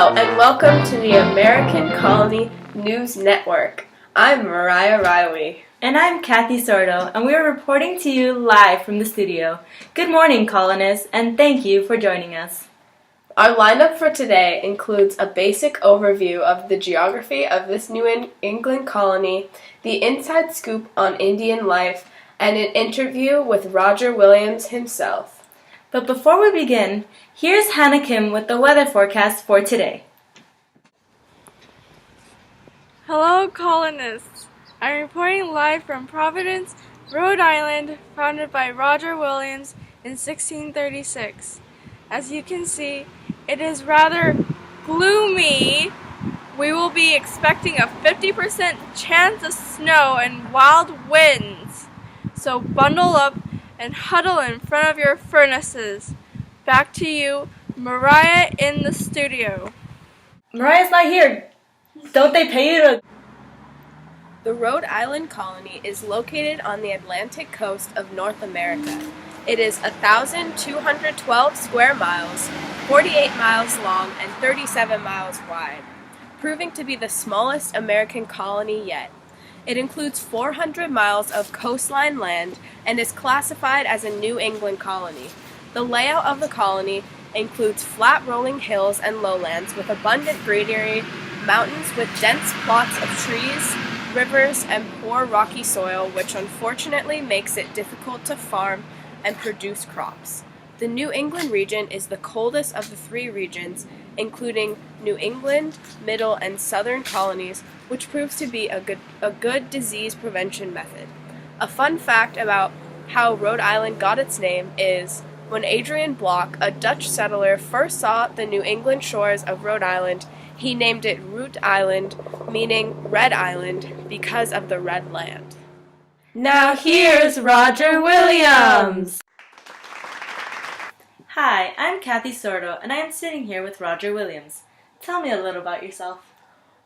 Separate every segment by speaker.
Speaker 1: Hello, and welcome to the American Colony News Network. I'm Mariah Reilley.
Speaker 2: And I'm Kathy Sorto, and we are reporting to you live from the studio. Good morning, colonists, and thank you for joining us.
Speaker 1: Our lineup for today includes a basic overview of the geography of this New England colony, the inside scoop on Indian life, and an interview with Roger Williams himself.
Speaker 2: But before we begin, here's Hannah Kim with the weather forecast for today.
Speaker 3: Hello, colonists. I'm reporting live from Providence, Rhode Island, founded by Roger Williams in 1636. As you can see, it is rather gloomy. We will be expecting a 50% chance of snow and wild winds. So bundle up and huddle in front of your furnaces. Back to you, Mariah in the studio.
Speaker 2: Mariah's not here. Don't they pay you to...
Speaker 1: The Rhode Island colony is located on the Atlantic coast of North America. It is 1,212 square miles, 48 miles long, and 37 miles wide, proving to be the smallest American colony yet. It includes 400 miles of coastline land and is classified as a New England colony. The layout of the colony includes flat rolling hills and lowlands with abundant greenery, mountains with dense plots of trees, rivers, and poor rocky soil, which unfortunately makes it difficult to farm and produce crops. The New England region is the coldest of the three regions, including New England, Middle, and Southern colonies, which proves to be a good disease prevention method. A fun fact about how Rhode Island got its name is when Adrian Block, a Dutch settler, first saw the New England shores of Rhode Island, he named it Root Island, meaning Red Island, because of the red land.
Speaker 2: Now here's Roger Williams! Hi, I'm Kathy Sorto, and I am sitting here with Roger Williams. Tell me a little about yourself.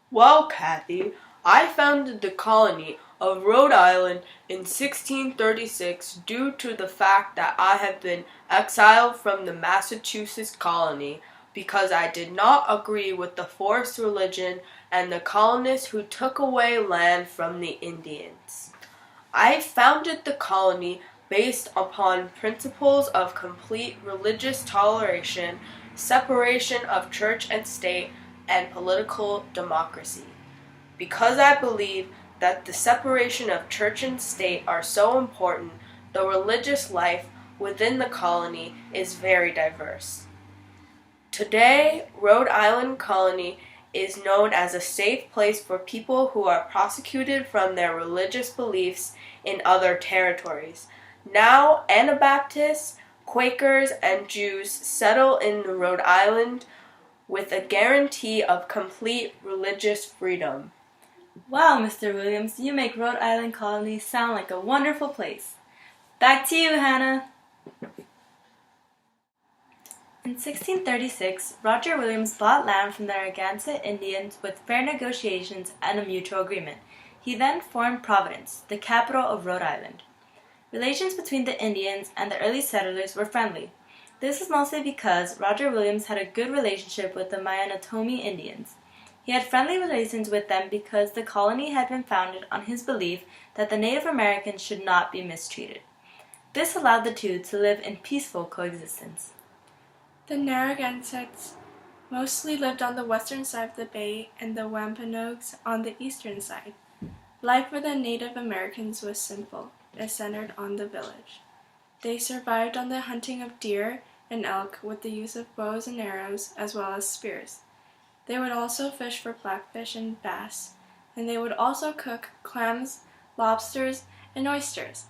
Speaker 4: Well, Kathy, I founded the colony of Rhode Island in 1636 due to the fact that I had been exiled from the Massachusetts colony because I did not agree with the forced religion and the colonists who took away land from the Indians. I founded the colony based upon principles of complete religious toleration, separation of church and state, and political democracy. Because I believe that the separation of church and state are so important, the religious life within the colony is very diverse. Today, Rhode Island colony is known as a safe place for people who are prosecuted from their religious beliefs in other territories. Now, Anabaptists, Quakers, and Jews settle in Rhode Island with a guarantee of complete religious freedom.
Speaker 2: Wow, Mr. Williams, you make Rhode Island colony sound like a wonderful place. Back to you, Hannah. In 1636, Roger Williams bought land from the Narragansett Indians with fair negotiations and a mutual agreement. He then formed Providence, the capital of Rhode Island. Relations between the Indians and the early settlers were friendly. This was mostly because Roger Williams had a good relationship with the Myanatomi Indians. He had friendly relations with them because the colony had been founded on his belief that the Native Americans should not be mistreated. This allowed the two to live in peaceful coexistence.
Speaker 3: The Narragansetts mostly lived on the western side of the bay and the Wampanoags on the eastern side. Life for the Native Americans was simple. It centered on the village. They survived on the hunting of deer and elk with the use of bows and arrows as well as spears. They would also fish for blackfish and bass, and they would also cook clams, lobsters, and oysters.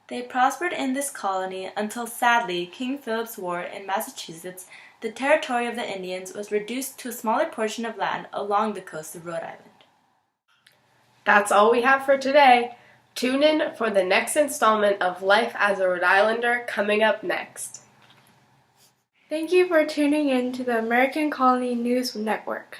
Speaker 2: They prospered in this colony until, sadly, King Philip's War in Massachusetts, the territory of the Indians was reduced to a smaller portion of land along the coast of Rhode Island.
Speaker 1: That's all we have for today. Tune in for the next installment of Life as a Rhode Islander coming up next.
Speaker 3: Thank you for tuning in to the American Colony News Network.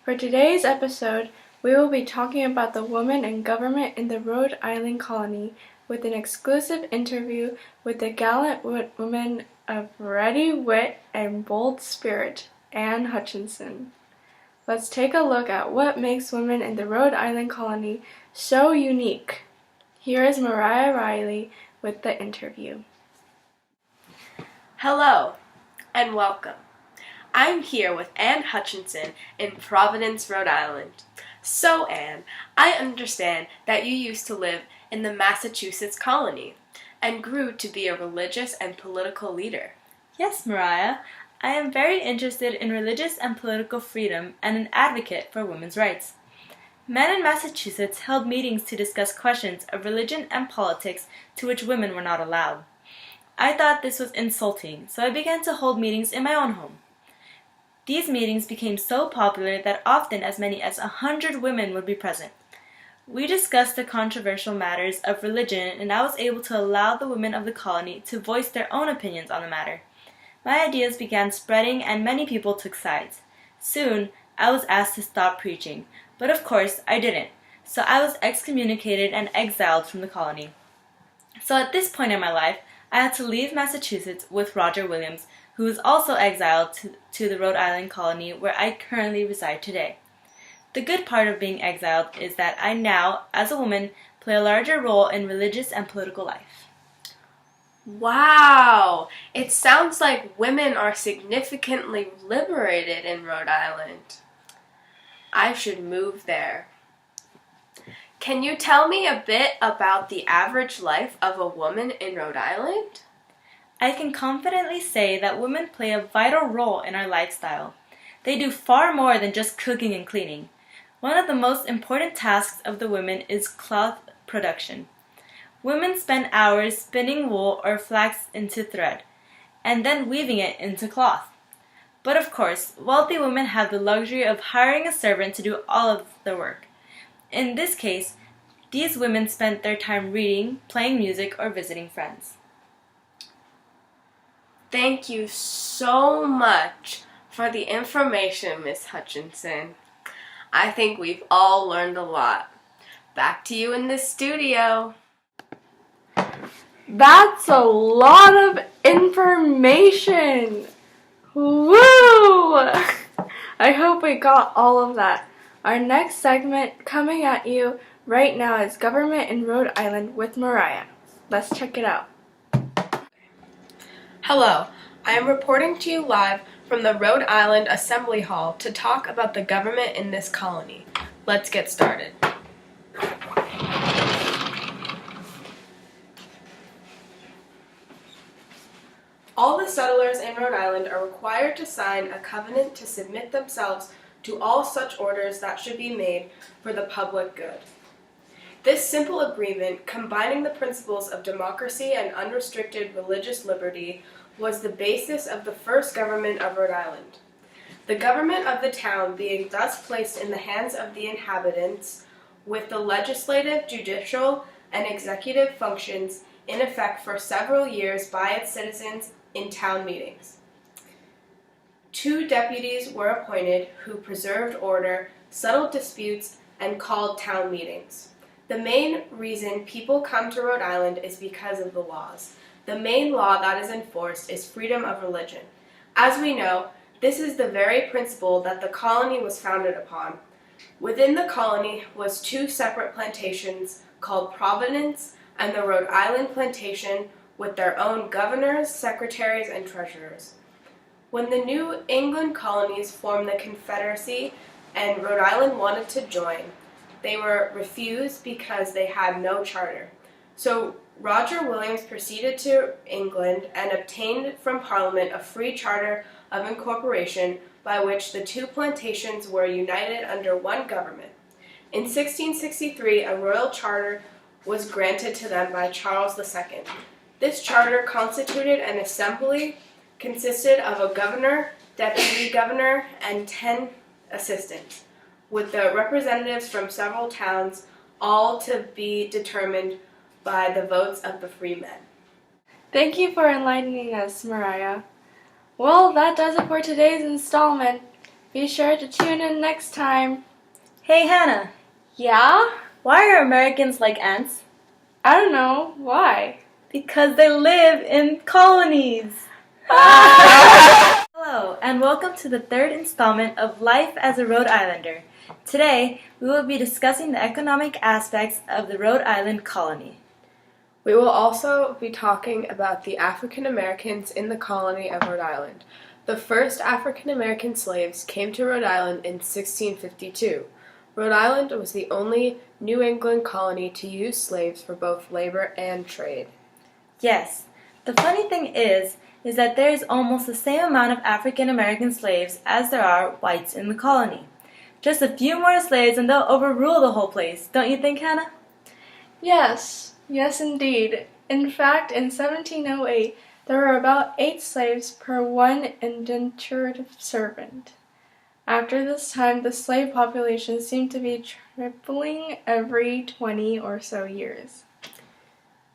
Speaker 3: For today's episode, we will be talking about the women and government in the Rhode Island colony with an exclusive interview with the gallant woman of ready wit and bold spirit, Anne Hutchinson. let's take a look at what makes women in the Rhode Island colony so unique. Here is Mariah Reilley with the interview.
Speaker 1: Hello, and welcome. I'm here with Ann Hutchinson in Providence, Rhode Island. So, Ann, I understand that you used to live in the Massachusetts colony and grew to be a religious and political leader.
Speaker 2: Yes, Mariah. I am very interested in religious and political freedom and an advocate for women's rights. Men in Massachusetts held meetings to discuss questions of religion and politics to which women were not allowed. I thought this was insulting, so I began to hold meetings in my own home. These meetings became so popular that often as many as 100 women would be present. We discussed the controversial matters of religion, and I was able to allow the women of the colony to voice their own opinions on the matter. My ideas began spreading, and many people took sides. Soon, I was asked to stop preaching, but of course I didn't, so I was excommunicated and exiled from the colony. So at this point in my life, I had to leave Massachusetts with Roger Williams, who was also exiled to the Rhode Island colony where I currently reside today. The good part of being exiled is that I now, as a woman, play a larger role in religious and political life.
Speaker 1: Wow! It sounds like women are significantly liberated in Rhode Island. I should move there. Can you tell me a bit about the average life of a woman in Rhode Island?
Speaker 2: I can confidently say that women play a vital role in our lifestyle. They do far more than just cooking and cleaning. One of the most important tasks of the women is cloth production. Women spend hours spinning wool or flax into thread, and then weaving it into cloth. But of course, wealthy women have the luxury of hiring a servant to do all of the work. In this case, these women spent their time reading, playing music, or visiting friends.
Speaker 1: Thank you so much for the information, Miss Hutchinson. I think we've all learned a lot. Back to you in the studio.
Speaker 3: That's a lot of information! Woo! I hope we got all of that. Our next segment coming at you right now is Government in Rhode Island with Mariah. Let's check it out.
Speaker 1: Hello, I am reporting to you live from the Rhode Island Assembly Hall to talk about the government in this colony. Let's get started. All the settlers in Rhode Island are required to sign a covenant to submit themselves to all such orders that should be made for the public good. This simple agreement, combining the principles of democracy and unrestricted religious liberty, was the basis of the first government of Rhode Island. The government of the town being thus placed in the hands of the inhabitants, with the legislative, judicial, and executive functions in effect for several years by its citizens in town meetings. 2 deputies were appointed who preserved order, settled disputes, and called town meetings. The main reason people come to Rhode Island is because of the laws. The main law that is enforced is freedom of religion. As we know, this is the very principle that the colony was founded upon. Within the colony was 2 separate plantations called Providence and the Rhode Island Plantation, with their own governors, secretaries, and treasurers. When the New England colonies formed the Confederacy and Rhode Island wanted to join, they were refused because they had no charter. So Roger Williams proceeded to England and obtained from Parliament a free charter of incorporation by which the 2 plantations were united under one government. In 1663, a royal charter was granted to them by Charles II. This charter constituted an assembly consisted of a governor, deputy governor, and 10 assistants, with the representatives from several towns, all to be determined by the votes of the free men.
Speaker 3: Thank you for enlightening us, Mariah. Well, that does it for today's installment. Be sure to tune in next time.
Speaker 2: Hey, Hannah.
Speaker 3: Yeah?
Speaker 2: Why are Americans like ants?
Speaker 3: I don't know. Why?
Speaker 2: Because they live in colonies.
Speaker 3: Hello,
Speaker 2: Hello, and welcome to the third installment of Life as a Rhode Islander. Today, we will be discussing the economic aspects of the Rhode Island colony.
Speaker 1: We will also be talking about the African Americans in the colony of Rhode Island. The first African American slaves came to Rhode Island in 1652. Rhode Island was the only New England colony to use slaves for both labor and trade.
Speaker 2: Yes, the funny thing is that there is almost the same amount of African American slaves as there are whites in the colony. Just a few more slaves and they'll overrule the whole place, don't you think, Hannah?
Speaker 3: Yes indeed. In fact, in 1708, there were about 8 slaves per 1 indentured servant. After this time, the slave population seemed to be tripling every 20 or so years.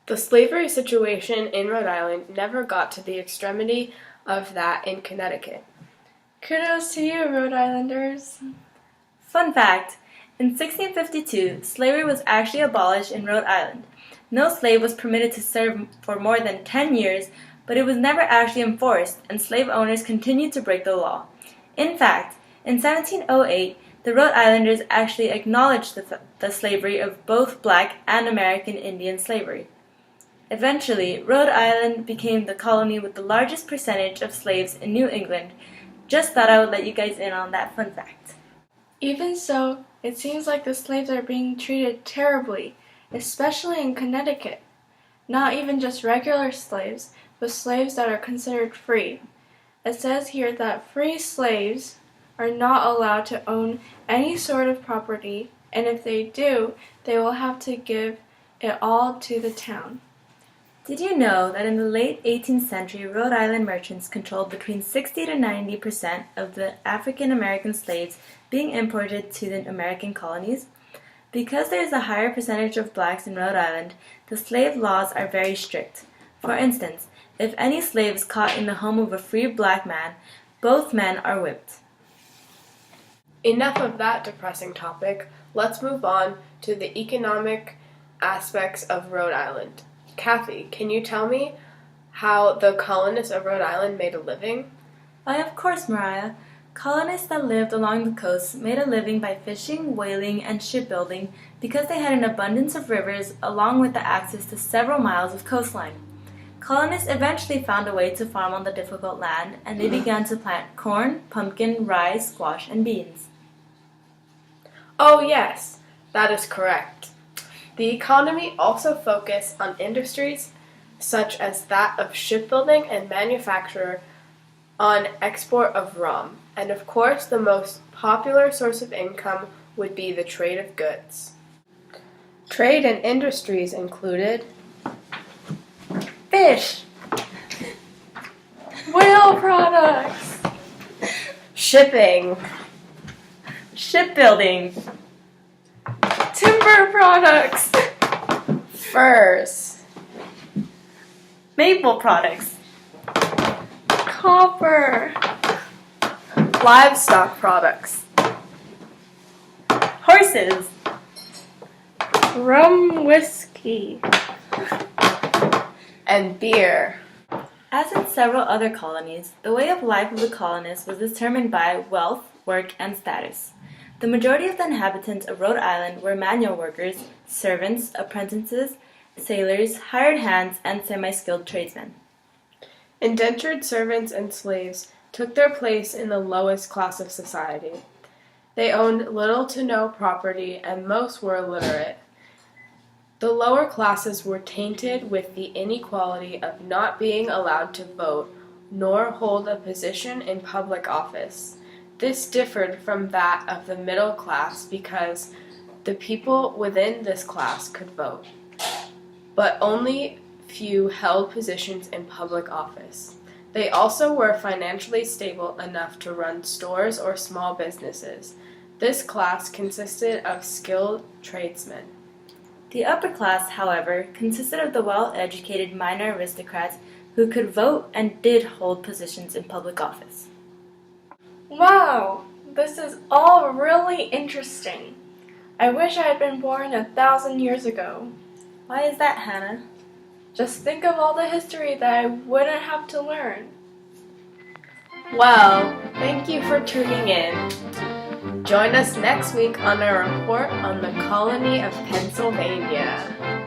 Speaker 1: The slavery situation in Rhode Island never got to the extremity of that in Connecticut.
Speaker 3: Kudos to you, Rhode Islanders.
Speaker 2: Fun fact, in 1652, slavery was actually abolished in Rhode Island. No slave was permitted to serve for more than 10 years, but it was never actually enforced, and slave owners continued to break the law. In fact, in 1708, the Rhode Islanders actually acknowledged the slavery of both black and American Indian slavery. Eventually, Rhode Island became the colony with the largest percentage of slaves in New England. Just thought I would let you guys in on that fun fact.
Speaker 3: Even so, it seems like the slaves are being treated terribly, especially in Connecticut. Not even just regular slaves, but slaves that are considered free. It says here that free slaves are not allowed to own any sort of property, and if they do, they will have to give it all to the town.
Speaker 2: Did you know that in the late 18th century, Rhode Island merchants controlled between 60 to 90% of the African American slaves being imported to the American colonies? Because there is a higher percentage of blacks in Rhode Island, the slave laws are very strict. For instance, if any slave is caught in the home of a free black man, both men are whipped.
Speaker 1: Enough of that depressing topic. Let's move on to the economic aspects of Rhode Island. Kathy, can you tell me how the colonists of Rhode Island made a living?
Speaker 2: Why, of course, Mariah. Colonists that lived along the coast made a living by fishing, whaling, and shipbuilding because they had an abundance of rivers along with the access to several miles of coastline. Colonists eventually found a way to farm on the difficult land, and they began to plant corn, pumpkin, rye, squash, and beans.
Speaker 1: Oh yes, that is correct. The economy also focused on industries such as that of shipbuilding and manufacture, on export of rum, and of course the most popular source of income would be the trade of goods. Trade and industries included fish,
Speaker 3: Whale products,
Speaker 1: shipping,
Speaker 2: Shipbuilding,
Speaker 3: timber products,
Speaker 1: furs,
Speaker 2: maple products,
Speaker 3: copper,
Speaker 1: livestock products,
Speaker 2: horses,
Speaker 3: rum whiskey,
Speaker 1: and beer.
Speaker 2: As in several other colonies, the way of life of the colonists was determined by wealth, work, and status. The majority of the inhabitants of Rhode Island were manual workers, servants, apprentices, sailors, hired hands, and semi-skilled tradesmen.
Speaker 1: Indentured servants and slaves took their place in the lowest class of society. They owned little to no property, and most were illiterate. The lower classes were tainted with the inequality of not being allowed to vote, nor hold a position in public office. This differed from that of the middle class because the people within this class could vote, but only few held positions in public office. They also were financially stable enough to run stores or small businesses. This class consisted of skilled tradesmen.
Speaker 2: The upper class, however, consisted of the well-educated minor aristocrats who could vote and did hold positions in public office.
Speaker 3: Wow, this is all really interesting. I wish I had been born 1,000 years ago.
Speaker 2: Why is that, Hannah?
Speaker 3: Just think of all the history that I wouldn't have to learn.
Speaker 1: Well, thank you for tuning in. Join us next week on our report on the colony of Pennsylvania.